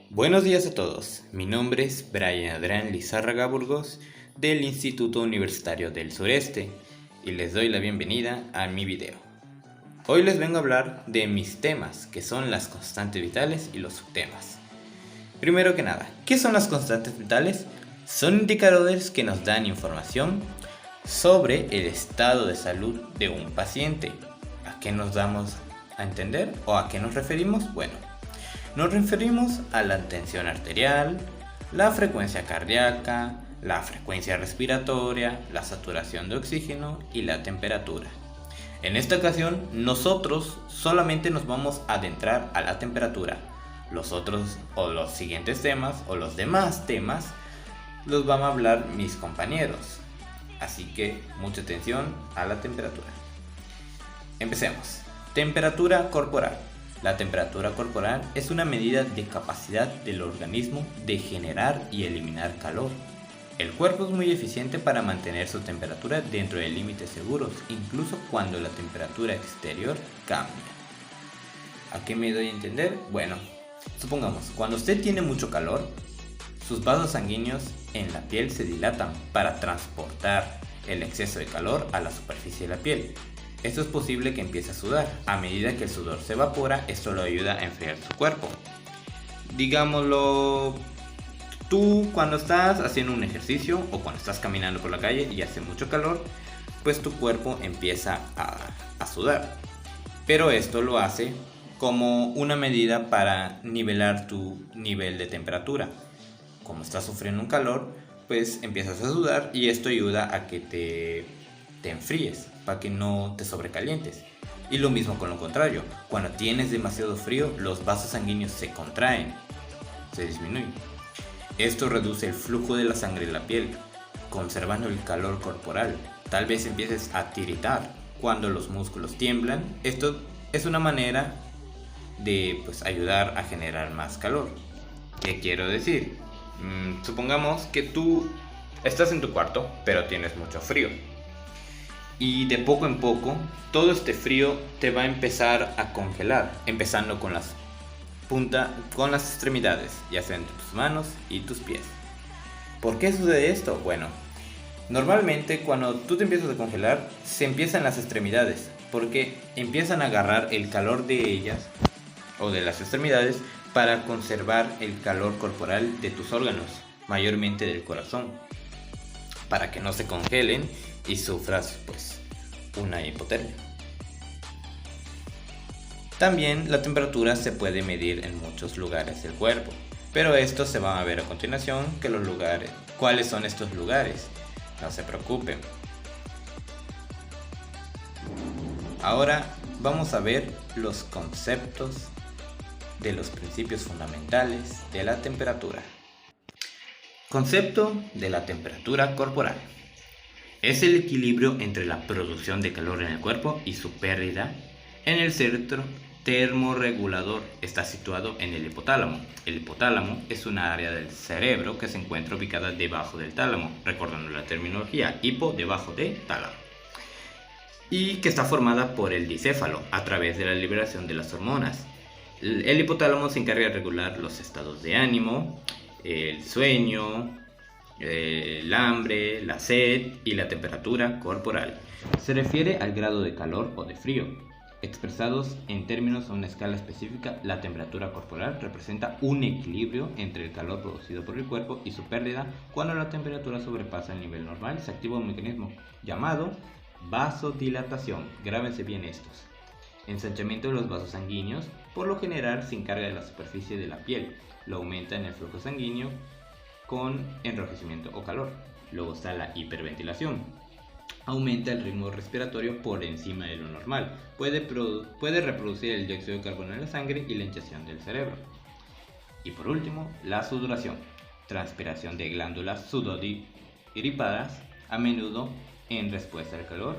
Buenos días a todos, mi nombre es Brian Adrián Lizárraga Burgos del Instituto Universitario del Sureste y les doy la bienvenida a mi video. Hoy les vengo a hablar de mis temas, que son las constantes vitales y los subtemas. Primero que nada, ¿qué son las constantes vitales? Son indicadores que nos dan información sobre el estado de salud de un paciente. ¿A qué nos damos a entender o a qué nos referimos? Bueno, nos referimos a la tensión arterial, la frecuencia cardíaca, la frecuencia respiratoria, la saturación de oxígeno y la temperatura. En esta ocasión, nosotros solamente nos vamos a adentrar a la temperatura. Los otros o los siguientes temas o los demás temas los van a hablar mis compañeros. Así que mucha atención a la temperatura. Empecemos. Temperatura corporal. La temperatura corporal es una medida de capacidad del organismo de generar y eliminar calor. El cuerpo es muy eficiente para mantener su temperatura dentro de límites seguros, incluso cuando la temperatura exterior cambia. ¿A qué me doy a entender? Bueno, supongamos, cuando usted tiene mucho calor, sus vasos sanguíneos en la piel se dilatan para transportar el exceso de calor a la superficie de la piel. Esto es posible que empiece a sudar. A medida que el sudor se evapora, esto lo ayuda a enfriar su cuerpo. Digámoslo, tú cuando estás haciendo un ejercicio o cuando estás caminando por la calle y hace mucho calor, pues tu cuerpo empieza a sudar. Pero esto lo hace como una medida para nivelar tu nivel de temperatura. Como estás sufriendo un calor, pues empiezas a sudar y esto ayuda a que te enfríes, para que no te sobrecalientes. Y lo mismo con lo contrario, cuando tienes demasiado frío, los vasos sanguíneos se contraen, se disminuyen. Esto reduce el flujo de la sangre en la piel, conservando el calor corporal. Tal vez empieces a tiritar cuando los músculos tiemblan. Esto es una manera de ayudar a generar más calor. ¿Qué quiero decir? Supongamos que tú estás en tu cuarto, pero tienes mucho frío. Y de poco en poco, todo este frío te va a empezar a congelar, empezando con las extremidades, ya sean tus manos y tus pies. ¿Por qué sucede esto? Bueno, normalmente cuando tú te empiezas a congelar, se empiezan las extremidades, porque empiezan a agarrar el calor de ellas o de las extremidades para conservar el calor corporal de tus órganos, mayormente del corazón, para que no se congelen y sufras una hipotermia. También la temperatura se puede medir en muchos lugares del cuerpo, pero esto se va a ver a continuación cuáles son estos lugares. No se preocupen. Ahora vamos a ver los conceptos de los principios fundamentales de la temperatura. Concepto de la temperatura corporal. Es el equilibrio entre la producción de calor en el cuerpo y su pérdida. En el centro termorregulador está situado en el hipotálamo. El hipotálamo es una área del cerebro que se encuentra ubicada debajo del tálamo, recordando la terminología, hipo debajo de tálamo, y que está formada por el dicéfalo a través de la liberación de las hormonas. El hipotálamo se encarga de regular los estados de ánimo, el sueño, el hambre, la sed y la temperatura corporal. Se refiere al grado de calor o de frío. Expresados en términos a una escala específica, la temperatura corporal representa un equilibrio entre el calor producido por el cuerpo y su pérdida. Cuando la temperatura sobrepasa el nivel normal, se activa un mecanismo llamado vasodilatación. Grábense bien estos. Ensanchamiento de los vasos sanguíneos, por lo general se encarga de la superficie de la piel. Lo aumenta en el flujo sanguíneo con enrojecimiento o calor. Luego está la hiperventilación. Aumenta el ritmo respiratorio por encima de lo normal. Puede reproducir el dióxido de carbono en la sangre y la hinchazón del cerebro. Y por último, la sudoración. Transpiración de glándulas sudoríparas, a menudo en respuesta al calor,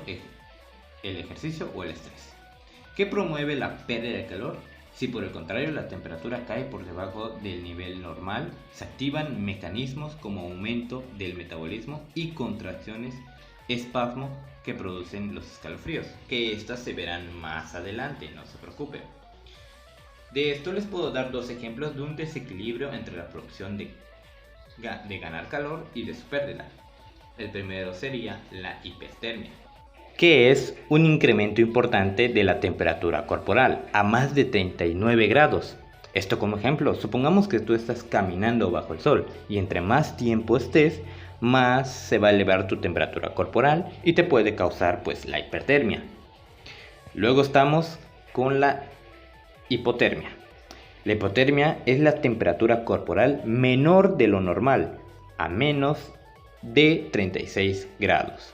el ejercicio o el estrés. ¿Qué promueve la pérdida de calor? Si por el contrario la temperatura cae por debajo del nivel normal, se activan mecanismos como aumento del metabolismo y contracciones, espasmo, que producen los escalofríos, que estas se verán más adelante, no se preocupe. De esto les puedo dar dos ejemplos de un desequilibrio entre la producción de ganar calor y de su pérdida. El primero sería la hipertermia, que es un incremento importante de la temperatura corporal a más de 39 grados. Esto como ejemplo, supongamos que tú estás caminando bajo el sol y entre más tiempo estés, más se va a elevar tu temperatura corporal y te puede causar pues la hipertermia. Luego estamos con la hipotermia. La hipotermia es la temperatura corporal menor de lo normal, a menos de 36 grados.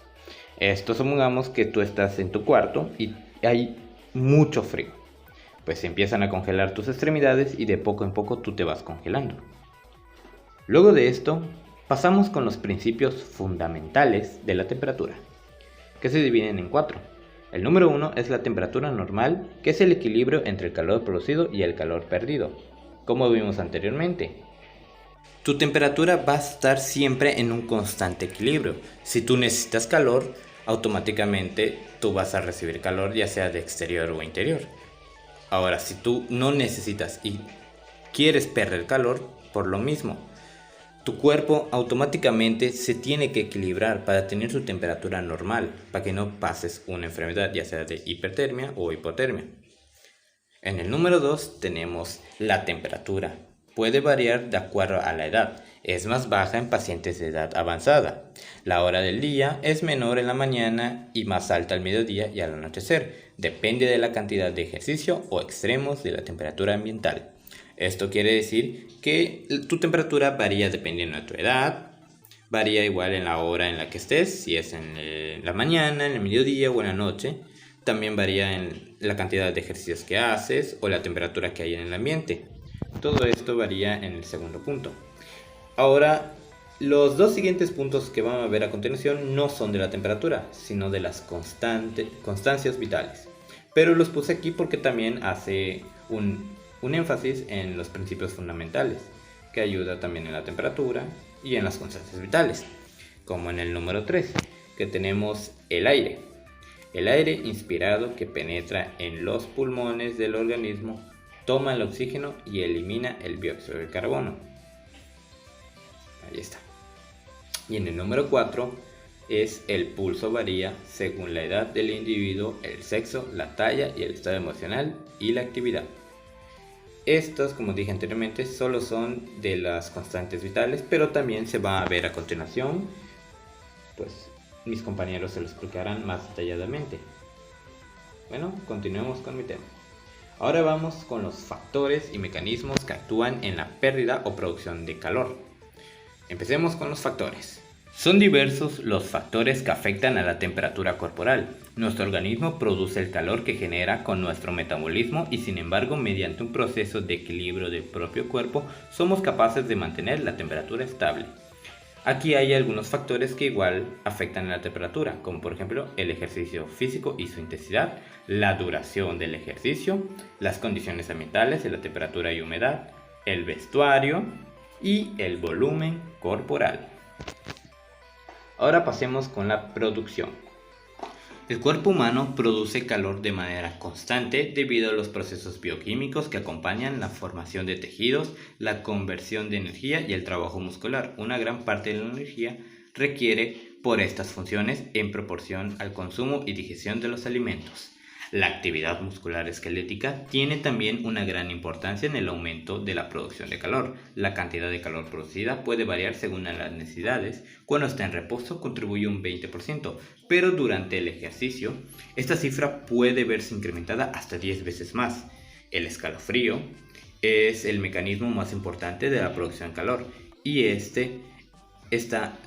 Esto supongamos que tú estás en tu cuarto y hay mucho frío. Pues se empiezan a congelar tus extremidades y de poco en poco tú te vas congelando. Luego de esto, pasamos con los principios fundamentales de la temperatura, que se dividen en 4. El número 1 es la temperatura normal, que es el equilibrio entre el calor producido y el calor perdido, como vimos anteriormente. Tu temperatura va a estar siempre en un constante equilibrio. Si tú necesitas calor, automáticamente tú vas a recibir calor, ya sea de exterior o interior. Ahora, si tú no necesitas y quieres perder calor, por lo mismo, tu cuerpo automáticamente se tiene que equilibrar para tener su temperatura normal, para que no pases una enfermedad, ya sea de hipertermia o hipotermia. En el número 2 tenemos la temperatura. Puede variar de acuerdo a la edad. Es más baja en pacientes de edad avanzada. La hora del día es menor en la mañana y más alta al mediodía y al anochecer. Depende de la cantidad de ejercicio o extremos de la temperatura ambiental. Esto quiere decir que tu temperatura varía dependiendo de tu edad. Varía igual en la hora en la que estés, si es en la mañana, en el mediodía o en la noche. También varía en la cantidad de ejercicios que haces o la temperatura que hay en el ambiente. Todo esto varía en el segundo punto. Ahora, los dos siguientes puntos que vamos a ver a continuación no son de la temperatura, sino de las constancias vitales. Pero los puse aquí porque también hace un énfasis en los principios fundamentales, que ayuda también en la temperatura y en las constancias vitales, como en el número 3, que tenemos el aire. El aire inspirado que penetra en los pulmones del organismo toma el oxígeno y elimina el dióxido de carbono. Ahí está. Y en el número 4 es el pulso varía según la edad del individuo, el sexo, la talla y el estado emocional y la actividad. Estos, como dije anteriormente, solo son de las constantes vitales, pero también se va a ver a continuación, pues mis compañeros se lo explicarán más detalladamente. Bueno, continuemos con mi tema. Ahora vamos con los factores y mecanismos que actúan en la pérdida o producción de calor. Empecemos con los factores. Son diversos los factores que afectan a la temperatura corporal. Nuestro organismo produce el calor que genera con nuestro metabolismo y sin embargo, mediante un proceso de equilibrio del propio cuerpo, somos capaces de mantener la temperatura estable. Aquí hay algunos factores que igual afectan a la temperatura, como por ejemplo el ejercicio físico y su intensidad, la duración del ejercicio, las condiciones ambientales de la temperatura y humedad, el vestuario y el volumen corporal. Ahora pasemos con la producción. El cuerpo humano produce calor de manera constante debido a los procesos bioquímicos que acompañan la formación de tejidos, la conversión de energía y el trabajo muscular. Una gran parte de la energía requiere por estas funciones en proporción al consumo y digestión de los alimentos. La actividad muscular esquelética tiene también una gran importancia en el aumento de la producción de calor. La cantidad de calor producida puede variar según las necesidades. Cuando está en reposo contribuye un 20%, pero durante el ejercicio esta cifra puede verse incrementada hasta 10 veces más. El escalofrío es el mecanismo más importante de la producción de calor y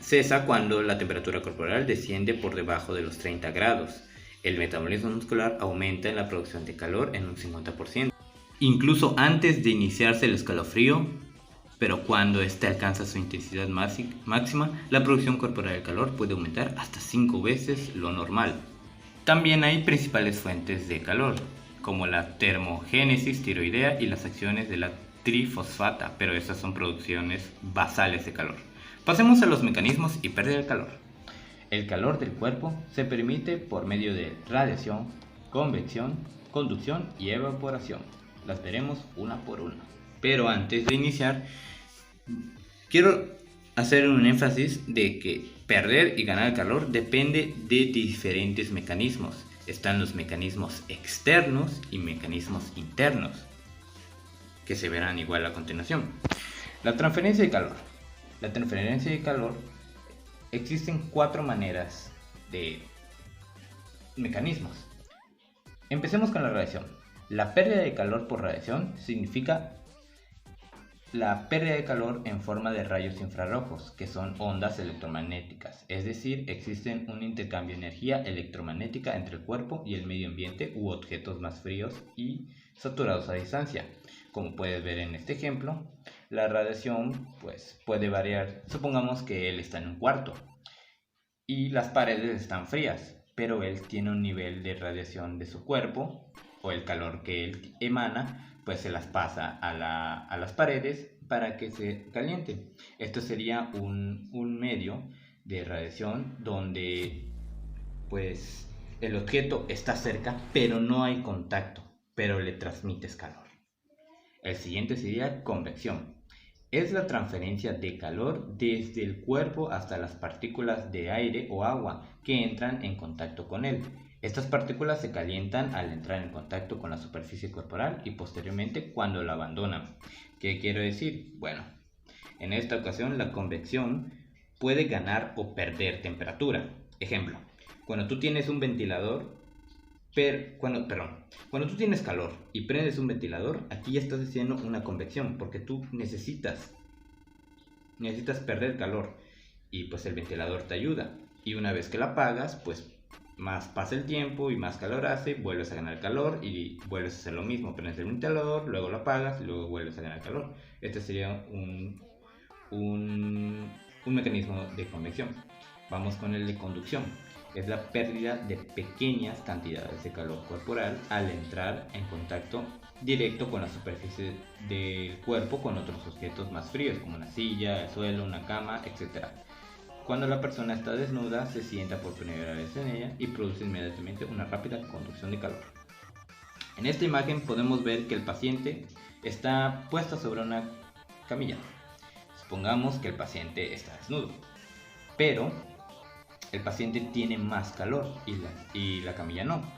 cesa cuando la temperatura corporal desciende por debajo de los 30 grados. El metabolismo muscular aumenta en la producción de calor en un 50%. Incluso antes de iniciarse el escalofrío, pero cuando éste alcanza su intensidad máxima, la producción corporal de calor puede aumentar hasta 5 veces lo normal. También hay principales fuentes de calor, como la termogénesis tiroidea y las acciones de la trifosfata, pero estas son producciones basales de calor. Pasemos a los mecanismos y pérdida de calor. El calor del cuerpo se permite por medio de radiación, convección, conducción y evaporación. las veremos una por una. Pero antes de iniciar, quiero hacer un énfasis de que perder y ganar calor depende de diferentes mecanismos. Están los mecanismos externos y mecanismos internos, que se verán igual a continuación. La transferencia de calor. La transferencia de calor, existen 4 maneras de mecanismos. Empecemos con la radiación. La pérdida de calor por radiación significa la pérdida de calor en forma de rayos infrarrojos, que son ondas electromagnéticas, es decir, existen un intercambio de energía electromagnética entre el cuerpo y el medio ambiente u objetos más fríos y saturados a distancia. Como puedes ver en este ejemplo, la radiación pues, puede variar. Supongamos que él está en un cuarto y las paredes están frías, pero él tiene un nivel de radiación de su cuerpo, o el calor que él emana, pues se las pasa a las paredes para que se calienten. Esto sería un medio de radiación donde pues el objeto está cerca, pero no hay contacto, pero le transmites calor. El siguiente sería convección. Es la transferencia de calor desde el cuerpo hasta las partículas de aire o agua que entran en contacto con él. Estas partículas se calientan al entrar en contacto con la superficie corporal y posteriormente cuando la abandonan. ¿Qué quiero decir? Bueno, en esta ocasión la convección puede ganar o perder temperatura. Ejemplo, cuando tú tienes un ventilador, cuando tú tienes calor y prendes un ventilador, aquí ya estás haciendo una convección porque tú necesitas perder calor y pues el ventilador te ayuda. Y una vez que la apagas, pues más pasa el tiempo y más calor hace, vuelves a ganar calor y vuelves a hacer lo mismo, prendes el ventilador, luego lo apagas y luego vuelves a ganar calor. Este sería un mecanismo de convección. Vamos con el de conducción. Es la pérdida de pequeñas cantidades de calor corporal al entrar en contacto directo con la superficie del cuerpo con otros objetos más fríos como una silla, el suelo, una cama, etc. Cuando la persona está desnuda, se sienta por primera vez en ella y produce inmediatamente una rápida conducción de calor. En esta imagen podemos ver que el paciente está puesto sobre una camilla. Supongamos que el paciente está desnudo, pero el paciente tiene más calor y la camilla no.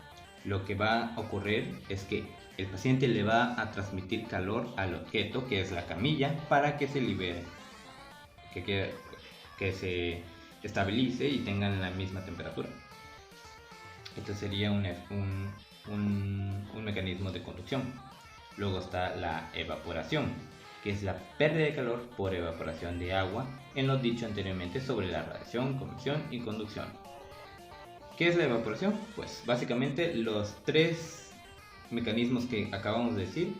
Lo que va a ocurrir es que el paciente le va a transmitir calor al objeto, que es la camilla, para que se libere, que se estabilice y tengan la misma temperatura. Esto sería un mecanismo de conducción. Luego está la evaporación, que es la pérdida de calor por evaporación de agua, en lo dicho anteriormente sobre la radiación, convección y conducción. ¿Qué es la evaporación? Pues básicamente los 3 mecanismos que acabamos de decir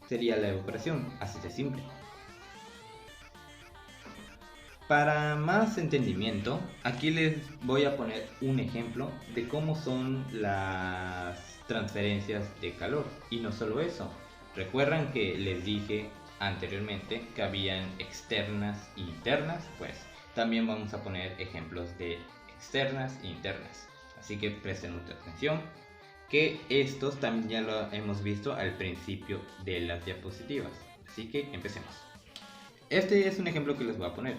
sería la evaporación, así de simple. Para más entendimiento, aquí les voy a poner un ejemplo de cómo son las transferencias de calor. Y no solo eso, recuerdan que les dije anteriormente que habían externas e internas, pues también vamos a poner ejemplos de externas e internas. Así que presten mucha atención, que estos también ya lo hemos visto al principio de las diapositivas. Así que empecemos. Este es un ejemplo que les voy a poner.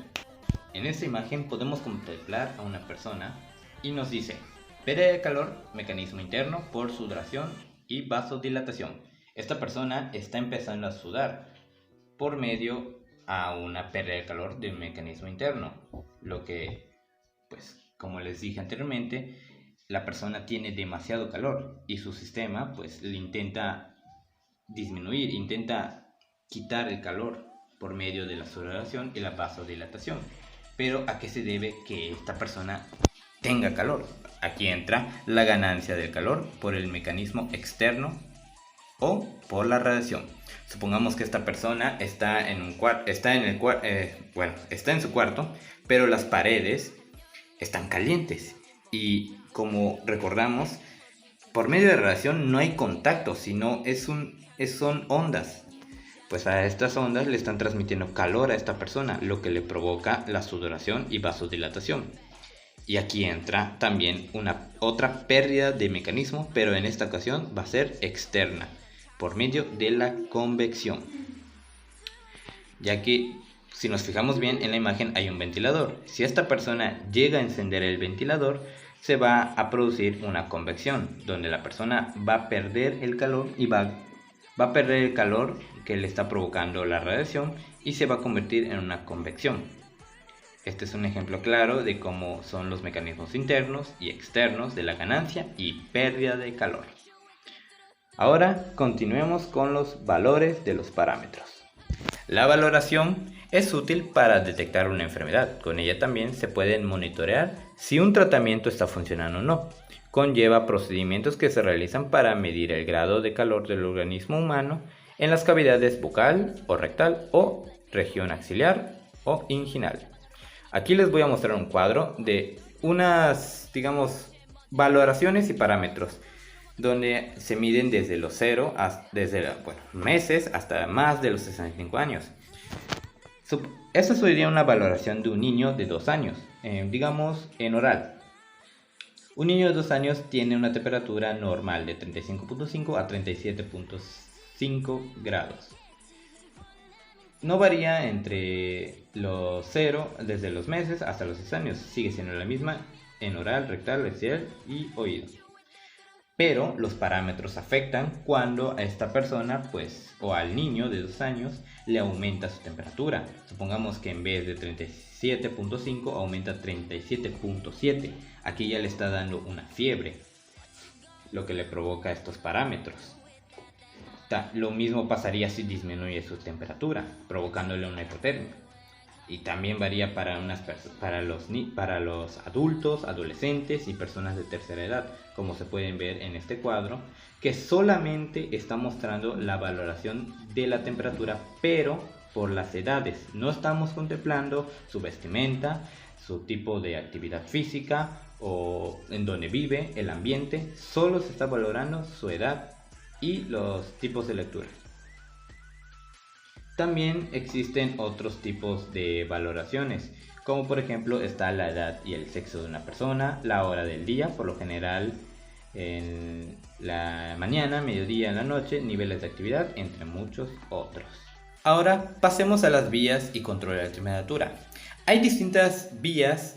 En esta imagen podemos contemplar a una persona y nos dice: pérdida de calor, mecanismo interno por sudoración y vasodilatación. Esta persona está empezando a sudar por medio a una pérdida de calor de un mecanismo interno. Lo que, pues, como les dije anteriormente, la persona tiene demasiado calor y su sistema, pues, le intenta disminuir, intenta quitar el calor por medio de la sudoración y la vasodilatación. Pero ¿a qué se debe que esta persona tenga calor? Aquí entra la ganancia del calor por el mecanismo externo o por la radiación. Supongamos que esta persona está en su cuarto, pero las paredes están calientes y, como recordamos, por medio de radiación no hay contacto, sino son ondas. Pues a estas ondas le están transmitiendo calor a esta persona, lo que le provoca la sudoración y vasodilatación. Y aquí entra también otra pérdida de mecanismo, pero en esta ocasión va a ser externa, por medio de la convección. Ya que si nos fijamos bien en la imagen hay un ventilador. Si esta persona llega a encender el ventilador, se va a producir una convección, donde la persona va a perder el calor y va a perder el calor que le está provocando la radiación y se va a convertir en una convección. Este es un ejemplo claro de cómo son los mecanismos internos y externos de la ganancia y pérdida de calor. Ahora continuemos con los valores de los parámetros. La valoración es útil para detectar una enfermedad. Con ella también se pueden monitorear si un tratamiento está funcionando o no. Conlleva procedimientos que se realizan para medir el grado de calor del organismo humano en las cavidades bucal o rectal o región axilar o inguinal. Aquí les voy a mostrar un cuadro de unas, valoraciones y parámetros donde se miden desde los 0 meses hasta más de los 65 años. Esta sería una valoración de un niño de 2 años, en oral. Un niño de 2 años tiene una temperatura normal de 35.5 a 37.5 grados. No varía entre los 0 desde los meses hasta los 6 años. Sigue siendo la misma en oral, rectal, axial y oído. Pero los parámetros afectan cuando a esta persona, o al niño de 2 años, le aumenta su temperatura. Supongamos que en vez de 37.5 aumenta a 37.7. Aquí ya le está dando una fiebre, lo que le provoca estos parámetros. Lo mismo pasaría si disminuye su temperatura, provocándole una hipotermia. Y también varía para los adultos, adolescentes y personas de tercera edad, como se pueden ver en este cuadro, que solamente está mostrando la valoración de la temperatura, pero por las edades. No estamos contemplando su vestimenta, su tipo de actividad física o en donde vive, el ambiente. Solo se está valorando su edad y los tipos de lectura. También existen otros tipos de valoraciones, como por ejemplo está la edad y el sexo de una persona, la hora del día, por lo general en la mañana, mediodía, en la noche, niveles de actividad, entre muchos otros. Ahora pasemos a las vías y control de la temperatura. Hay distintas vías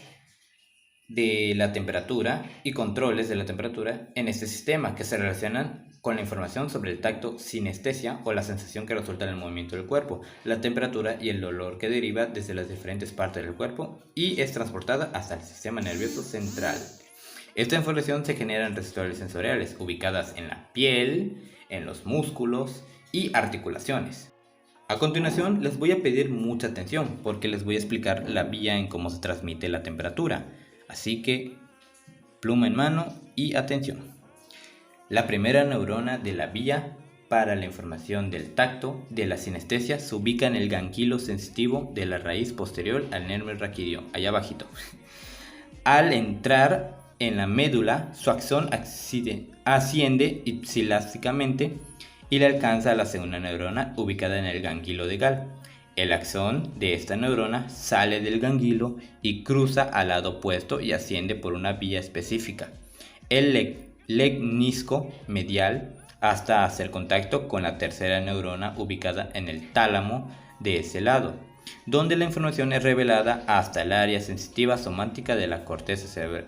de la temperatura y controles de la temperatura en este sistema que se relacionan con la información sobre el tacto, sinestesia o la sensación que resulta en el movimiento del cuerpo, la temperatura y el dolor que deriva desde las diferentes partes del cuerpo y es transportada hasta el sistema nervioso central. Esta información se genera en receptores sensoriales ubicadas en la piel, en los músculos y articulaciones. A continuación les voy a pedir mucha atención porque les voy a explicar la vía en cómo se transmite la temperatura. Así que pluma en mano y atención. La primera neurona de la vía para la información del tacto de la sinestesia se ubica en el ganglio sensitivo de la raíz posterior al nervio raquídeo, allá abajito. Al entrar en la médula, su axón asciende ipsilásticamente y le alcanza a la segunda neurona ubicada en el ganglio de Gall. El axón de esta neurona sale del ganglio y cruza al lado opuesto y asciende por una vía específica, el lecnisco medial, hasta hacer contacto con la tercera neurona ubicada en el tálamo de ese lado, donde la información es revelada hasta el área sensitiva somática de la corteza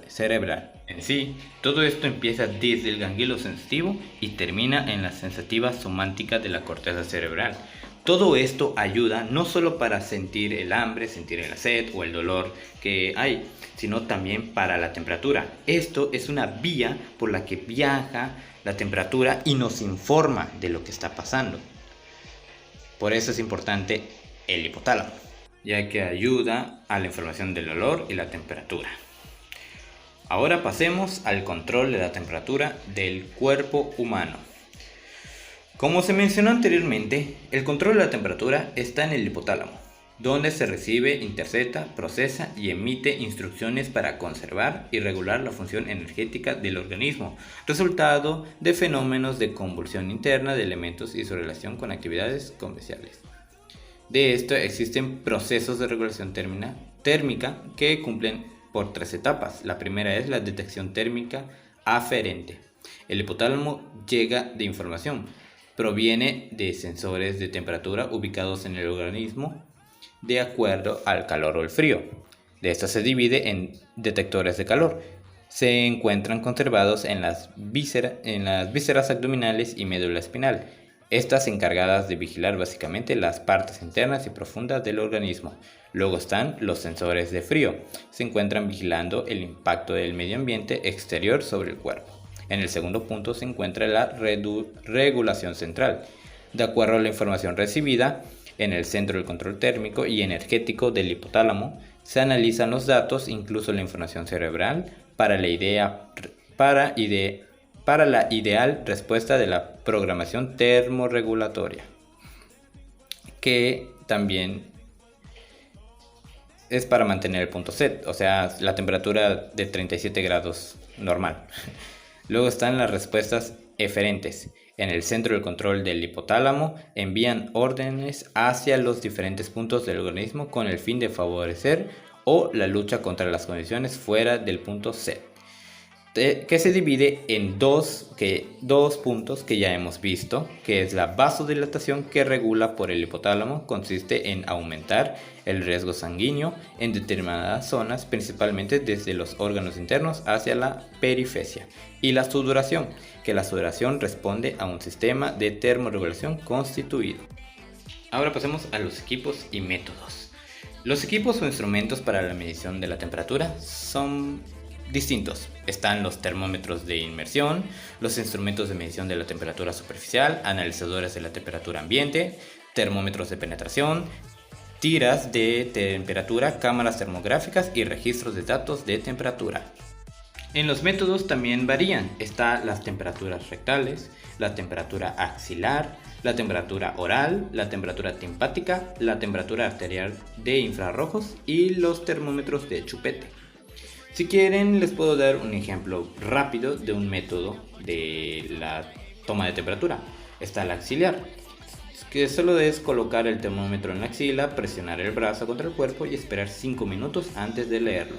cerebral. En sí, todo esto empieza desde el ganglio sensitivo y termina en la sensitiva somática de la corteza cerebral. Todo esto ayuda no solo para sentir el hambre, sentir la sed o el dolor que hay, sino también para la temperatura. Esto es una vía por la que viaja la temperatura y nos informa de lo que está pasando. Por eso es importante el hipotálamo, ya que ayuda a la información del olor y la temperatura. Ahora pasemos al control de la temperatura del cuerpo humano. Como se mencionó anteriormente, el control de la temperatura está en el hipotálamo, donde se recibe, intercepta, procesa y emite instrucciones para conservar y regular la función energética del organismo, resultado de fenómenos de convulsión interna de elementos y su relación con actividades comerciales. De esto existen procesos de regulación térmica que cumplen por 3 etapas. La primera es la detección térmica aferente. El hipotálamo llega de información. proviene de sensores de temperatura ubicados en el organismo de acuerdo al calor o el frío. De esto se divide en detectores de calor. Se encuentran conservados en las vísceras abdominales y médula espinal, estas encargadas de vigilar básicamente las partes internas y profundas del organismo. Luego están los sensores de frío. Se encuentran vigilando el impacto del medio ambiente exterior sobre el cuerpo. En el segundo punto se encuentra la regulación central. De acuerdo a la información recibida, en el centro del control térmico y energético del hipotálamo, se analizan los datos, incluso la información cerebral, para la ideal respuesta de la programación termorregulatoria, que también es para mantener el punto set, o sea, la temperatura de 37 grados normal. Luego están las respuestas eferentes. En el centro del control del hipotálamo envían órdenes hacia los diferentes puntos del organismo con el fin de favorecer o la lucha contra las condiciones fuera del punto set, que se divide en dos puntos que ya hemos visto, que es la vasodilatación, que regula por el hipotálamo, consiste en aumentar el riesgo sanguíneo en determinadas zonas, principalmente desde los órganos internos hacia la perifecia, y la sudoración, que la sudoración responde a un sistema de termorregulación constituido. Ahora pasemos a los equipos y métodos. Los equipos o instrumentos para la medición de la temperatura son distintos. Están los termómetros de inmersión, los instrumentos de medición de la temperatura superficial, analizadores de la temperatura ambiente, termómetros de penetración, tiras de temperatura, cámaras termográficas y registros de datos de temperatura. En los métodos también varían. Están las temperaturas rectales, la temperatura axilar, la temperatura oral, la temperatura timpática, la temperatura arterial de infrarrojos y los termómetros de chupete. Si quieren, les puedo dar un ejemplo rápido de un método de la toma de temperatura. Está la axilar, que solo es colocar el termómetro en la axila, presionar el brazo contra el cuerpo y esperar 5 minutos antes de leerlo.